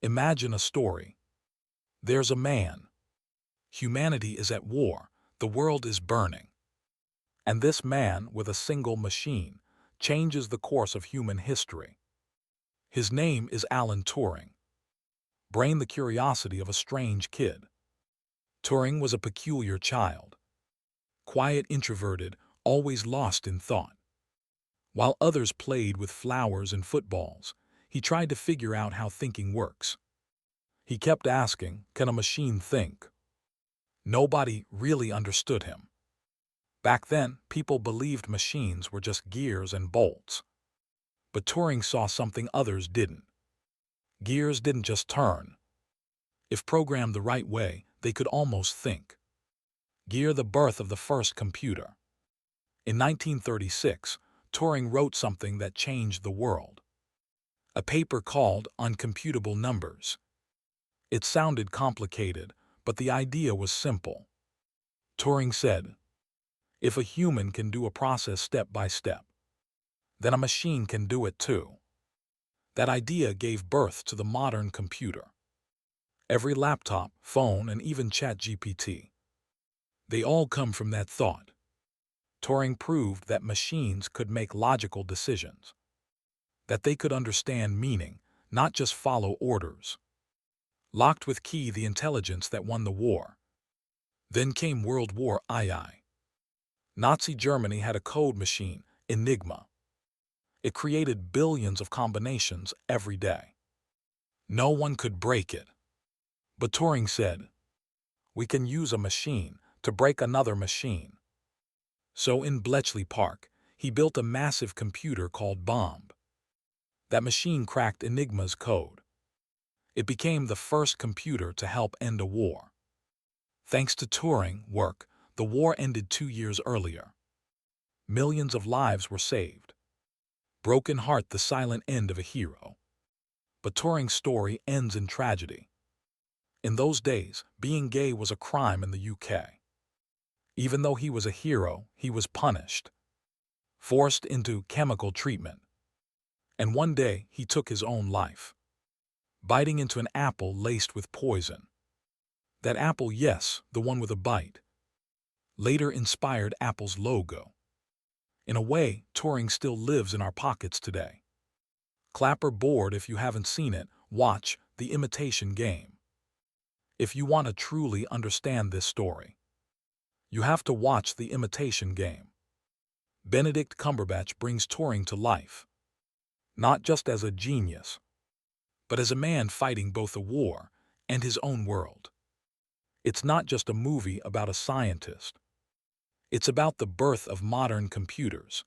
Imagine a story. There's a man. Humanity is at war. The world is burning. And this man, with a single machine, changes the course of human history. His name is Alan Turing. Brain the curiosity of a strange kid. Turing was a peculiar child. Quiet, introverted, always lost in thought. While others played with flowers and footballs, he tried to figure out how thinking works. He kept asking, "Can a machine think?" Nobody really understood him. Back then, people believed machines were just gears and bolts. But Turing saw something others didn't. Gears didn't just turn. If programmed the right way, they could almost think. Gear the birth of the first computer. In 1936, Turing wrote something that changed the world. A paper called Uncomputable Numbers. It sounded complicated, but the idea was simple. Turing said, "If a human can do a process step by step, then a machine can do it too." That idea gave birth to the modern computer. Every laptop, phone, and even ChatGPT. They all come from that thought. Turing proved that machines could make logical decisions, that they could understand meaning, not just follow orders. Locked with key the intelligence that won the war. Then came World War II. Nazi Germany had a code machine, Enigma. It created billions of combinations every day. No one could break it. But Turing said, "We can use a machine to break another machine." So in Bletchley Park, he built a massive computer called Bomb. That machine cracked Enigma's code. It became the first computer to help end a war. Thanks to Turing's work, the war ended 2 years earlier. Millions of lives were saved. Broken heart, the silent end of a hero. But Turing's story ends in tragedy. In those days, being gay was a crime in the UK. Even though he was a hero, he was punished. Forced into chemical treatment. And one day, he took his own life. Biting into an apple laced with poison. That apple, yes, the one with a bite, later inspired Apple's logo. In a way, Turing still lives in our pockets today. Clapperboard, if you haven't seen it, watch The Imitation Game. If you want to truly understand this story, you have to watch The Imitation Game. Benedict Cumberbatch brings Turing to life, not just as a genius, but as a man fighting both a war and his own world. It's not just a movie about a scientist. It's about the birth of modern computers,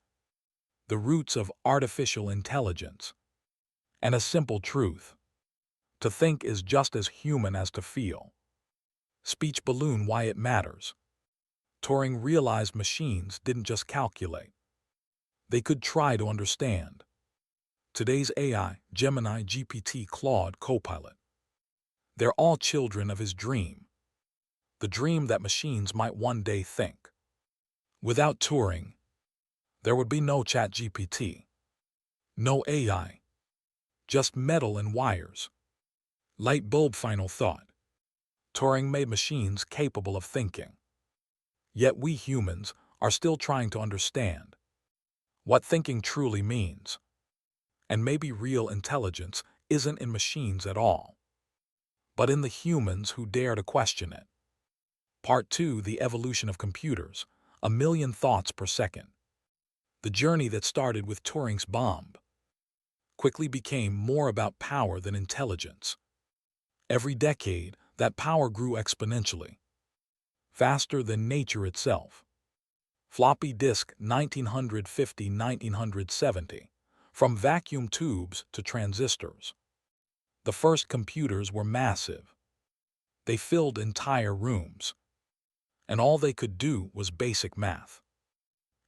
the roots of artificial intelligence, and a simple truth. To think is just as human as to feel. Speech balloon, why it matters. Turing realized machines didn't just calculate. They could try to understand. Today's AI, Gemini, GPT, Claude, Copilot. They're all children of his dream. The dream that machines might one day think. Without Turing, there would be no ChatGPT, no AI, just metal and wires. Light bulb. Final thought. Turing made machines capable of thinking. Yet we humans are still trying to understand what thinking truly means. And maybe real intelligence isn't in machines at all, but in the humans who dare to question it. Part 2: The Evolution of Computers. 1,000,000 thoughts per second. The journey that started with Turing's bomb quickly became more about power than intelligence. Every decade, that power grew exponentially, faster than nature itself. Floppy disk 1950-1970, from vacuum tubes to transistors. The first computers were massive. They filled entire rooms, and all they could do was basic math.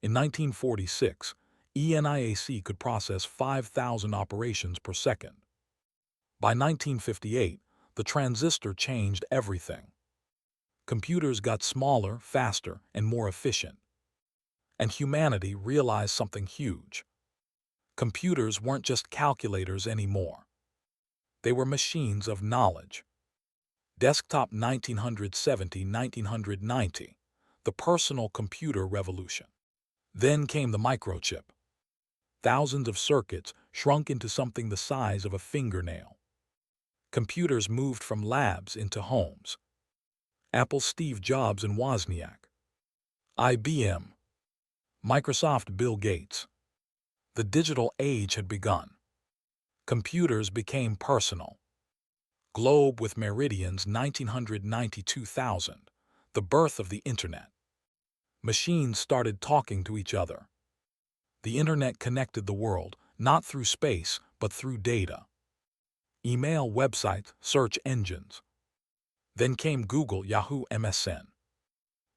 In 1946, ENIAC could process 5,000 operations per second. By 1958, the transistor changed everything. Computers got smaller, faster, and more efficient. And humanity realized something huge. Computers weren't just calculators anymore. They were machines of knowledge. Desktop 1970–1990, the personal computer revolution. Then came the microchip. Thousands of circuits shrunk into something the size of a fingernail. Computers moved from labs into homes. Apple Steve Jobs and Wozniak. IBM. Microsoft Bill Gates. The digital age had begun. Computers became personal. Globe with Meridian's 1992,000, the birth of the Internet. Machines started talking to each other. The Internet connected the world, not through space, but through data. Email, websites, search engines. Then came Google, Yahoo, MSN.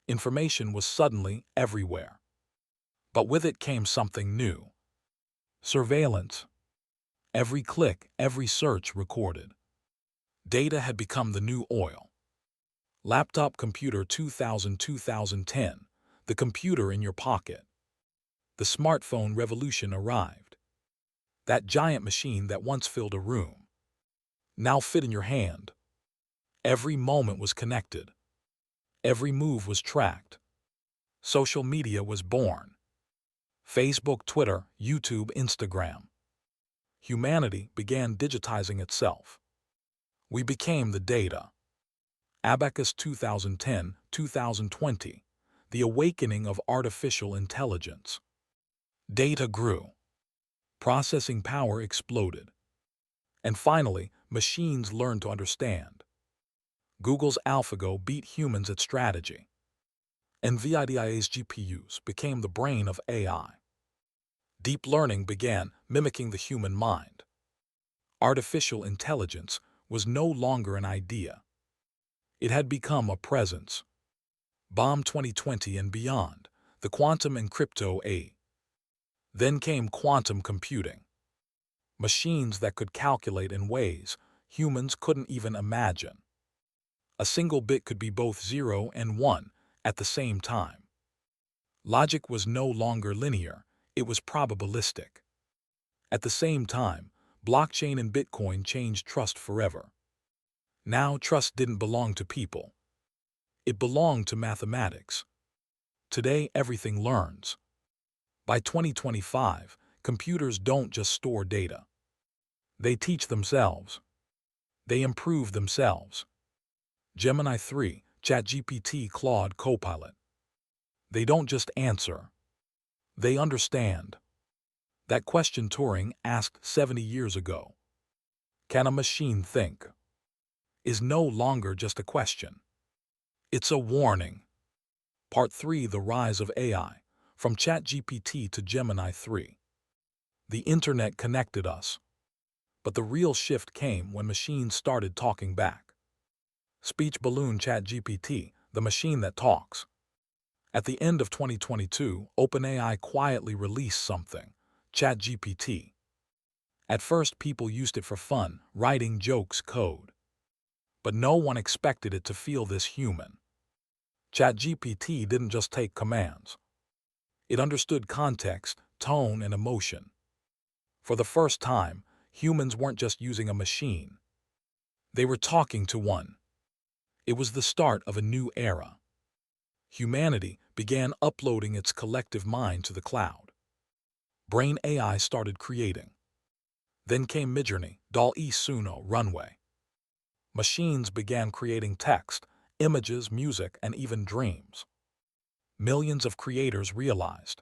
Information was suddenly everywhere. But with it came something new. Surveillance. Every click, every search recorded. Data had become the new oil. Laptop computer 2000–2010, the computer in your pocket. The smartphone revolution arrived. That giant machine that once filled a room now fit in your hand. Every moment was connected. Every move was tracked. Social media was born. Facebook, Twitter, YouTube, Instagram. Humanity began digitizing itself. We became the data. Abacus 2010–2020, the awakening of artificial intelligence. Data grew. Processing power exploded. And finally, machines learned to understand. Google's AlphaGo beat humans at strategy. NVIDIA's GPUs became the brain of AI. Deep learning began mimicking the human mind. Artificial intelligence was no longer an idea. It had become a presence. Bomb 2020 and beyond, the quantum and crypto age. Then came quantum computing. Machines that could calculate in ways humans couldn't even imagine. A single bit could be both 0 and 1 at the same time. Logic was no longer linear, it was probabilistic. At the same time, blockchain and Bitcoin changed trust forever. Now trust didn't belong to people. It belonged to mathematics. Today everything learns. By 2025, computers don't just store data. They teach themselves. They improve themselves. Gemini 3, ChatGPT, Claude, Copilot. They don't just answer. They understand. That question Turing asked 70 years ago, "Can a machine think?" is no longer just a question. It's a warning. Part 3: The Rise of AI, from ChatGPT to Gemini 3. The Internet connected us. But the real shift came when machines started talking back. Speech balloon ChatGPT, the machine that talks. At the end of 2022, OpenAI quietly released something, ChatGPT. At first, people used it for fun, writing jokes, code. But no one expected it to feel this human. ChatGPT didn't just take commands. It understood context, tone, and emotion. For the first time, humans weren't just using a machine. They were talking to one. It was the start of a new era. Humanity began uploading its collective mind to the cloud. Brain AI started creating. Then came Midjourney, DALL-E, Suno, Runway. Machines began creating text, images, music, and even dreams. Millions of creators realized,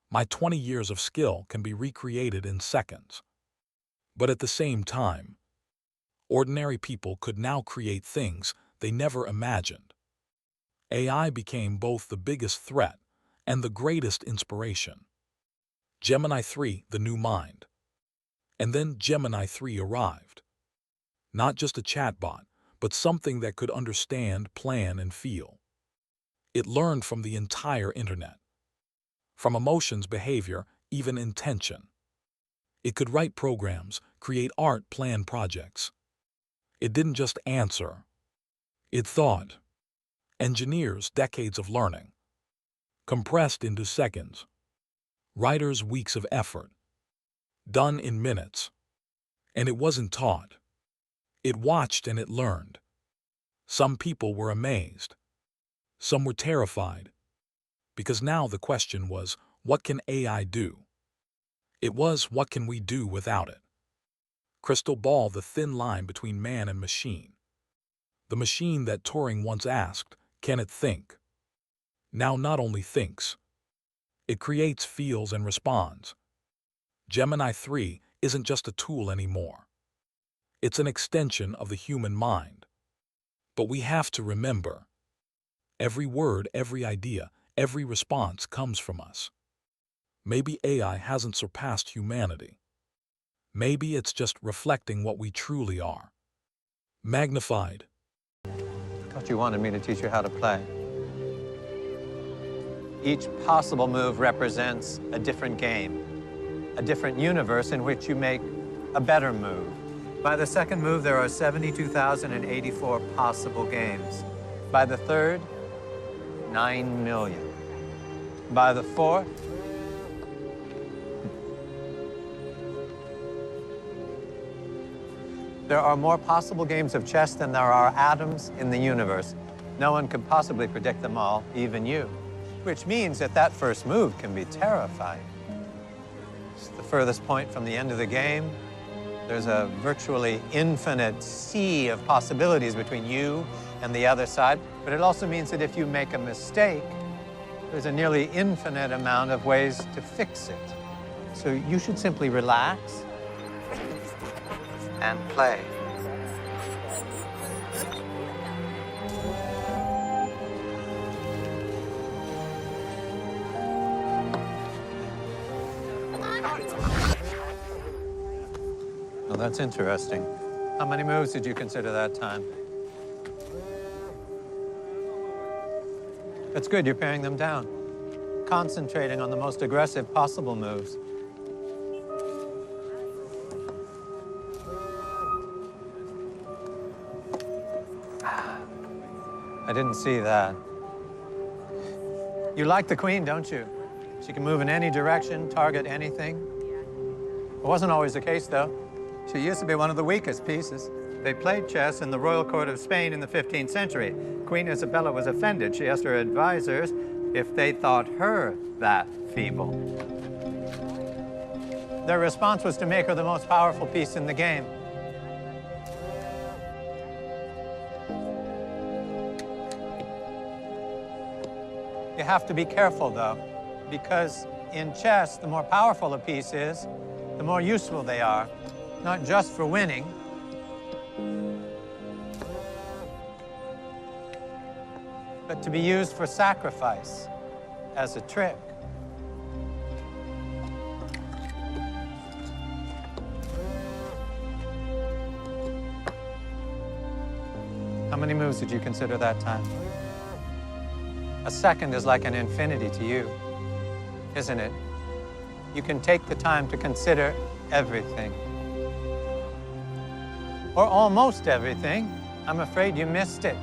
my 20 years of skill can be recreated in seconds. But at the same time, ordinary people could now create things they never imagined. AI became both the biggest threat and the greatest inspiration. Gemini 3, the new mind. And then Gemini 3 arrived. Not just a chatbot, but something that could understand, plan, and feel. It learned from the entire Internet. From emotions, behavior, even intention. It could write programs, create art, plan projects. It didn't just answer. It thought. Engineers, decades of learning. Compressed into seconds. Writers, weeks of effort. Done in minutes. And it wasn't taught. It watched and it learned. Some people were amazed. Some were terrified. Because now the question was, what can AI do? It was, what can we do without it? Crystal ball, the thin line between man and machine. The machine that Turing once asked, can it think? Now not only thinks, it creates, feels, and responds. Gemini 3 isn't just a tool anymore. It's an extension of the human mind. But we have to remember, every word, every idea, every response comes from us. Maybe AI hasn't surpassed humanity. Maybe it's just reflecting what we truly are. Magnified. I thought you wanted me to teach you how to play. Each possible move represents a different game, a different universe in which you make a better move. By the second move, there are 72,084 possible games. By the third, 9 million. By the fourth, there are more possible games of chess than there are atoms in the universe. No one could possibly predict them all, even you. Which means that that first move can be terrifying. It's the furthest point from the end of the game. There's a virtually infinite sea of possibilities between you and the other side. But it also means that if you make a mistake, there's a nearly infinite amount of ways to fix it. So you should simply relax and play. Well, that's interesting. How many moves did you consider that time? That's good, you're paring them down. Concentrating on the most aggressive possible moves. I didn't see that. You like the queen, don't you? She can move in any direction, target anything. It wasn't always the case, though. She used to be one of the weakest pieces. They played chess in the royal court of Spain in the 15th century. Queen Isabella was offended. She asked her advisors if they thought her that feeble. Their response was to make her the most powerful piece in the game. You have to be careful, though, because in chess, the more powerful a piece is, the more useful they are, not just for winning, but to be used for sacrifice as a trick. How many moves did you consider that time? A second is like an infinity to you, isn't it? You can take the time to consider everything. Or almost everything. I'm afraid you missed it.